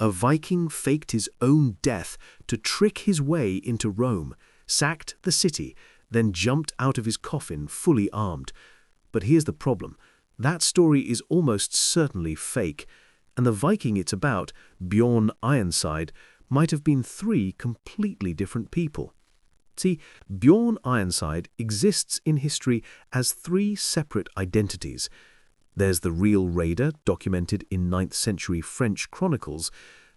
a Viking faked his own death to trick his way into Rome, sacked the city, then jumped out of his coffin fully armed. But here's the problem. That story is almost certainly fake, and the Viking it's about, Bjorn Ironside, might have been three completely different people. See, Bjorn Ironside exists in history as three separate identities. There's the real raider, documented in 9th century French chronicles.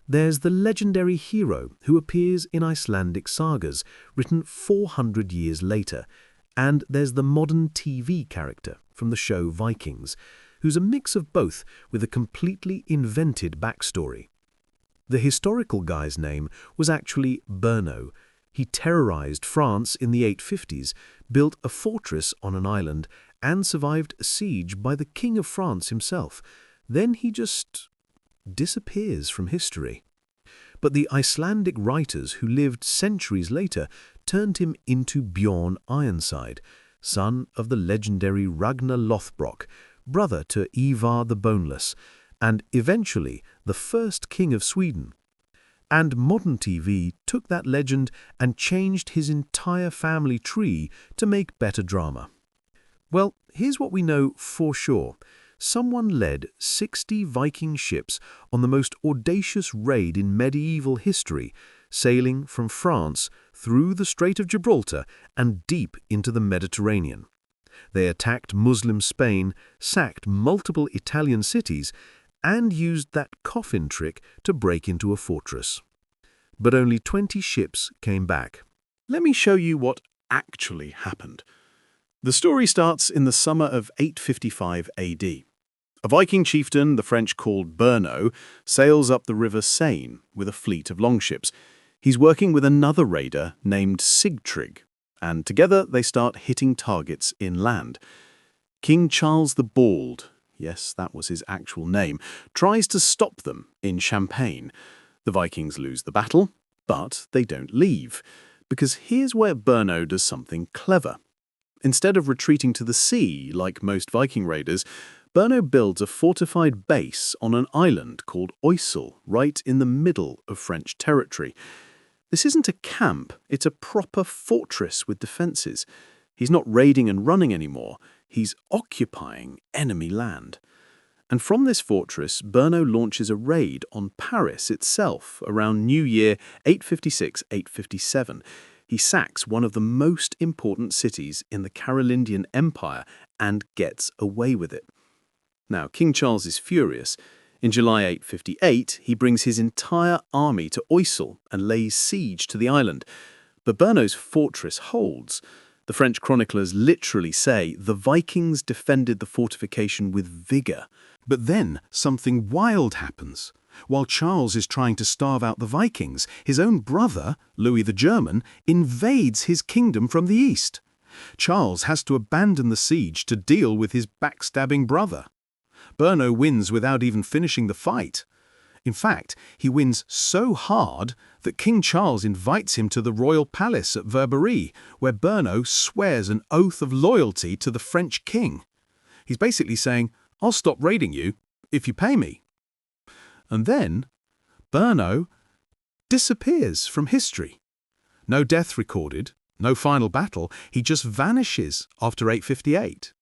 There's the legendary hero who appears in Icelandic sagas, written 400 years later. And there's the modern TV character from the show Vikings, who's a mix of both with a completely invented backstory. The historical guy's name was actually Berno. He terrorized France in the 850s, built a fortress on an island, and survived a siege by the King of France himself. Then he just disappears from history. But the Icelandic writers who lived centuries later turned him into Bjorn Ironside, son of the legendary Ragnar Lothbrok, brother to Ivar the Boneless, and eventually the first king of Sweden. And modern TV took that legend and changed his entire family tree to make better drama. Well, here's what we know for sure. Someone led 60 Viking ships on the most audacious raid in medieval history, sailing from France through the Strait of Gibraltar and deep into the Mediterranean. They attacked Muslim Spain, sacked multiple Italian cities, and used that coffin trick to break into a fortress. But only 20 ships came back. Let me show you what actually happened. The story starts in the summer of 855 AD. A Viking chieftain, the French called Berno, sails up the river Seine with a fleet of longships. He's working with another raider named Sigtryg, and together they start hitting targets inland. King Charles the Bald, yes, that was his actual name, tries to stop them in Champagne. The Vikings lose the battle, but they don't leave, because here's where Berno does something clever. Instead of retreating to the sea like most Viking raiders, Berno builds a fortified base on an island called Oissel, right in the middle of French territory. This isn't a camp, it's a proper fortress with defenses. He's not raiding and running anymore, he's occupying enemy land. And from this fortress, Berno launches a raid on Paris itself around New Year 856-857. He sacks one of the most important cities in the Carolingian Empire and gets away with it. Now, King Charles is furious. In July 858, he brings his entire army to Oissel and lays siege to the island. But Berno's fortress holds. The French chroniclers literally say the Vikings defended the fortification with vigor. But then something wild happens. While Charles is trying to starve out the Vikings, his own brother, Louis the German, invades his kingdom from the east. Charles has to abandon the siege to deal with his backstabbing brother. Berno wins without even finishing the fight. In fact, he wins so hard that King Charles invites him to the royal palace at Verberie, where Berno swears an oath of loyalty to the French king. He's basically saying, "I'll stop raiding you if you pay me." And then Berno disappears from history. No death recorded, no final battle, he just vanishes after 858.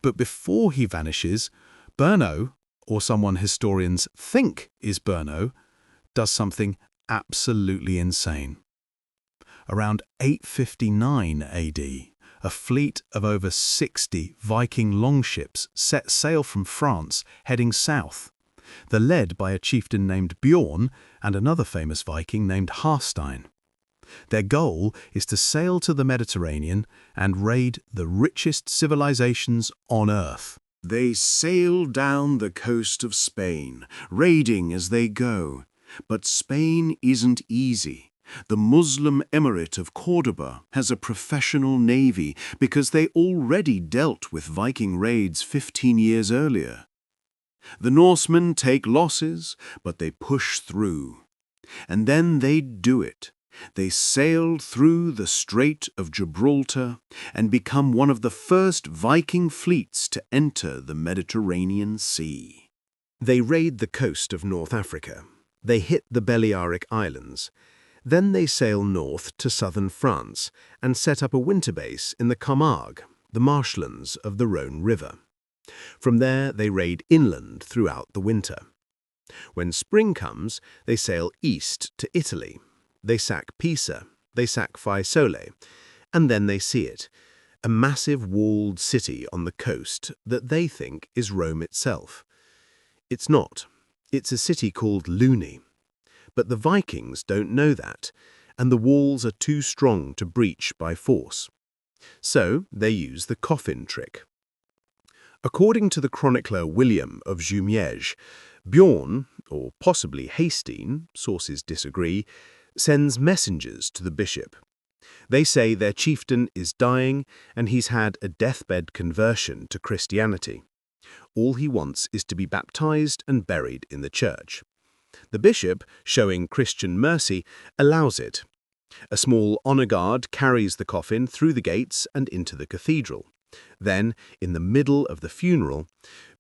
But before he vanishes, Berno, or someone historians think is Berno, does something absolutely insane. Around 859 AD, a fleet of over 60 Viking longships set sail from France, heading south. They're led by a chieftain named Bjorn and another famous Viking named Harstein. Their goal is to sail to the Mediterranean and raid the richest civilizations on Earth. They sail down the coast of Spain, raiding as they go. But Spain isn't easy. The Muslim Emirate of Cordoba has a professional navy because they already dealt with Viking raids 15 years earlier. The Norsemen take losses, but they push through. And then they do it. They sailed through the Strait of Gibraltar and become one of the first Viking fleets to enter the Mediterranean Sea. They raid the coast of North Africa, They hit the Balearic Islands. Then they sail north to southern France and set up a winter base in the Camargue, the marshlands of the Rhone River. From there, they raid inland throughout the winter. When spring comes, they sail east to Italy. They sack Pisa, they sack Fiesole, and then they see it, a massive walled city on the coast that they think is Rome itself. It's not. It's a city called Luni. But the Vikings don't know that, and the walls are too strong to breach by force. So they use the coffin trick. According to the chronicler William of Jumièges, Bjorn, or possibly Hastin, sources disagree, sends messengers to the bishop. They say their chieftain is dying and he's had a deathbed conversion to Christianity. All he wants is to be baptized and buried in the church. The bishop, showing Christian mercy, allows it. A small honor guard carries the coffin through the gates and into the cathedral. Then, in the middle of the funeral,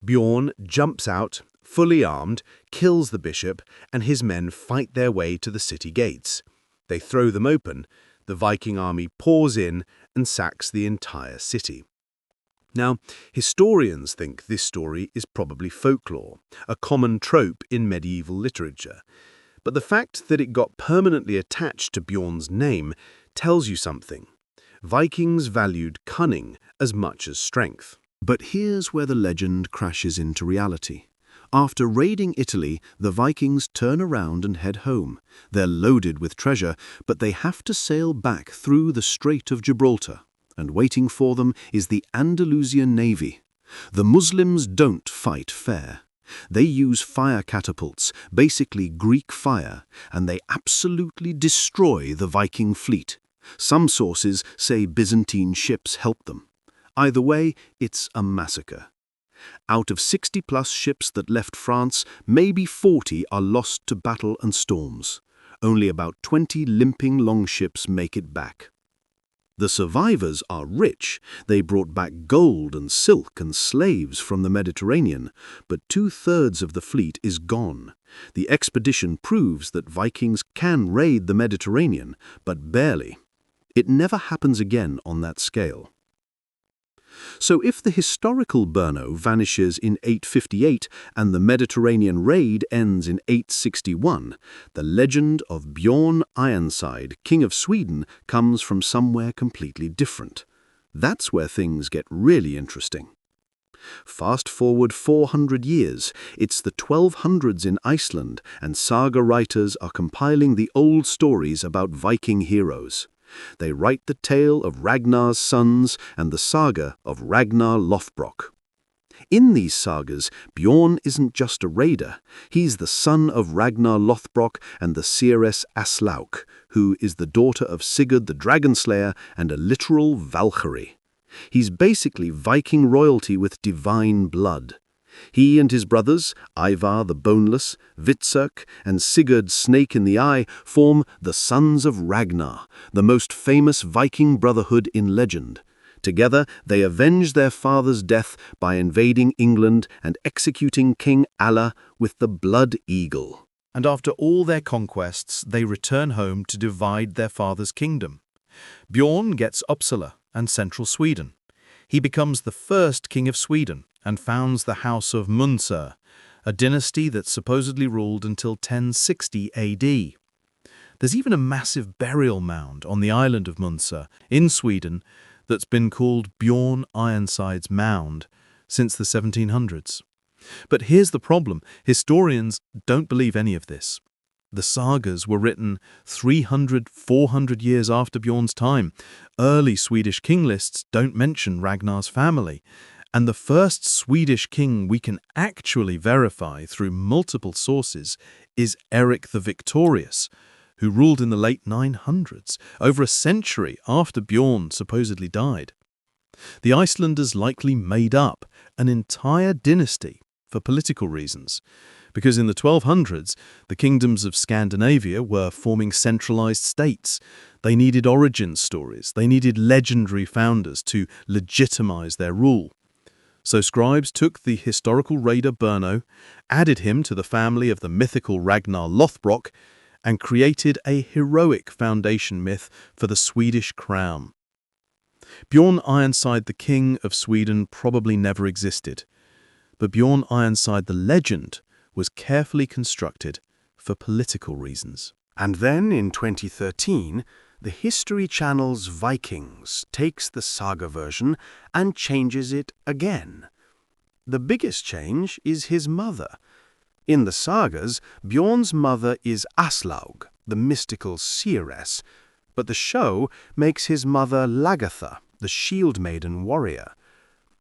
Bjorn jumps out, fully armed, kills the bishop, and his men fight their way to the city gates. They throw them open. The Viking army pours in and sacks the entire city. Now, historians think this story is probably folklore, a common trope in medieval literature. But the fact that it got permanently attached to Bjorn's name tells you something. Vikings valued cunning as much as strength. But here's where the legend crashes into reality. After raiding Italy, the Vikings turn around and head home. They're loaded with treasure, but they have to sail back through the Strait of Gibraltar. And waiting for them is the Andalusian navy. The Muslims don't fight fair. They use fire catapults, basically Greek fire, and they absolutely destroy the Viking fleet. Some sources say Byzantine ships help them. Either way, it's a massacre. Out of 60-plus ships that left France, maybe 40 are lost to battle and storms. Only about 20 limping longships make it back. The survivors are rich. They brought back gold and silk and slaves from the Mediterranean, but 2/3 of the fleet is gone. The expedition proves that Vikings can raid the Mediterranean, but barely. It never happens again on that scale. So if the historical Berno vanishes in 858 and the Mediterranean raid ends in 861, the legend of Bjorn Ironside, King of Sweden, comes from somewhere completely different. That's where things get really interesting. Fast forward 400 years, it's the 1200s in Iceland, and Saga writers are compiling the old stories about Viking heroes. They write the tale of Ragnar's sons and the saga of Ragnar Lothbrok. In these sagas, Bjorn isn't just a raider. He's the son of Ragnar Lothbrok and the seeress Aslaug, who is the daughter of Sigurd the Dragon Slayer and a literal Valkyrie. He's basically Viking royalty with divine blood. He and his brothers, Ivar the Boneless, Hvitserk, and Sigurd Snake in the Eye, form the Sons of Ragnar, the most famous Viking brotherhood in legend. Together, they avenge their father's death by invading England and executing King Alla with the Blood Eagle. And after all their conquests, they return home to divide their father's kingdom. Bjorn gets Uppsala and central Sweden. He becomes the first king of Sweden and founds the House of Munster, a dynasty that supposedly ruled until 1060 AD. There's even a massive burial mound on the island of Munster in Sweden that's been called Bjorn Ironside's Mound since the 1700s. But here's the problem. Historians don't believe any of this. The sagas were written 300, 400 years after Bjorn's time. Early Swedish king lists don't mention Ragnar's family. And the first Swedish king we can actually verify through multiple sources is Eric the Victorious, who ruled in the late 900s, over a century after Bjorn supposedly died. The Icelanders likely made up an entire dynasty for political reasons, because in the 1200s, the kingdoms of Scandinavia were forming centralized states. They needed origin stories. They needed legendary founders to legitimize their rule. So scribes took the historical raider Berno, added him to the family of the mythical Ragnar Lothbrok, and created a heroic foundation myth for the Swedish crown. Bjorn Ironside, the king of Sweden, probably never existed, but Bjorn Ironside the legend was carefully constructed for political reasons. And then, in 2013, the History Channel's Vikings takes the Saga version and changes it again. The biggest change is his mother. In the sagas, Bjorn's mother is Aslaug, the mystical seeress, but the show makes his mother Lagatha, the shield maiden warrior.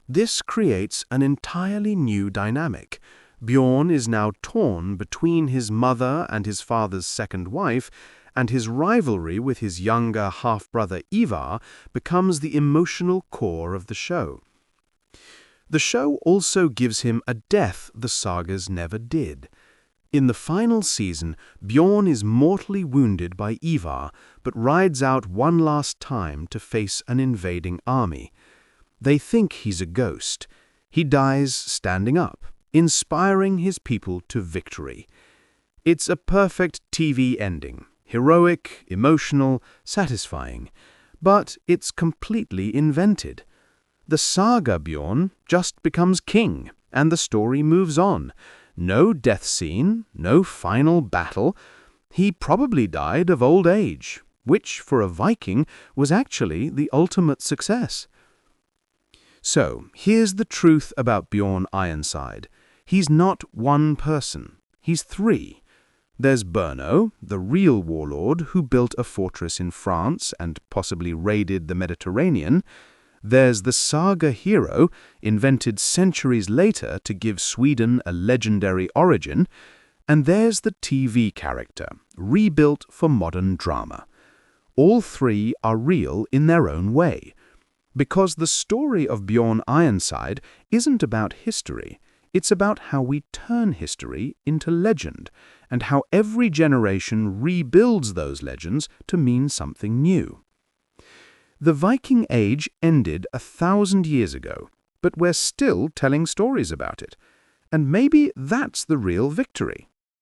This creates an entirely new dynamic. Bjorn is now torn between his mother and his father's second wife, and his rivalry with his younger half-brother Ivar becomes the emotional core of the show. The show also gives him a death the sagas never did. In the final season, Bjorn is mortally wounded by Ivar, but rides out one last time to face an invading army. They think he's a ghost. He dies standing up, inspiring his people to victory. It's a perfect TV ending, heroic, emotional, satisfying, but it's completely invented. The saga Bjorn just becomes king, and the story moves on. No death scene, no final battle. He probably died of old age, which, for a Viking, was actually the ultimate success. So, here's the truth about Bjorn Ironside. He's not one person. He's three. There's Berno, the real warlord who built a fortress in France and possibly raided the Mediterranean. There's the saga hero, invented centuries later to give Sweden a legendary origin. And there's the TV character, rebuilt for modern drama. All three are real in their own way. Because the story of Bjorn Ironside isn't about history. It's about how we turn history into legend, and how every generation rebuilds those legends to mean something new. The Viking Age ended 1,000 years ago, but we're still telling stories about it. And maybe that's the real victory.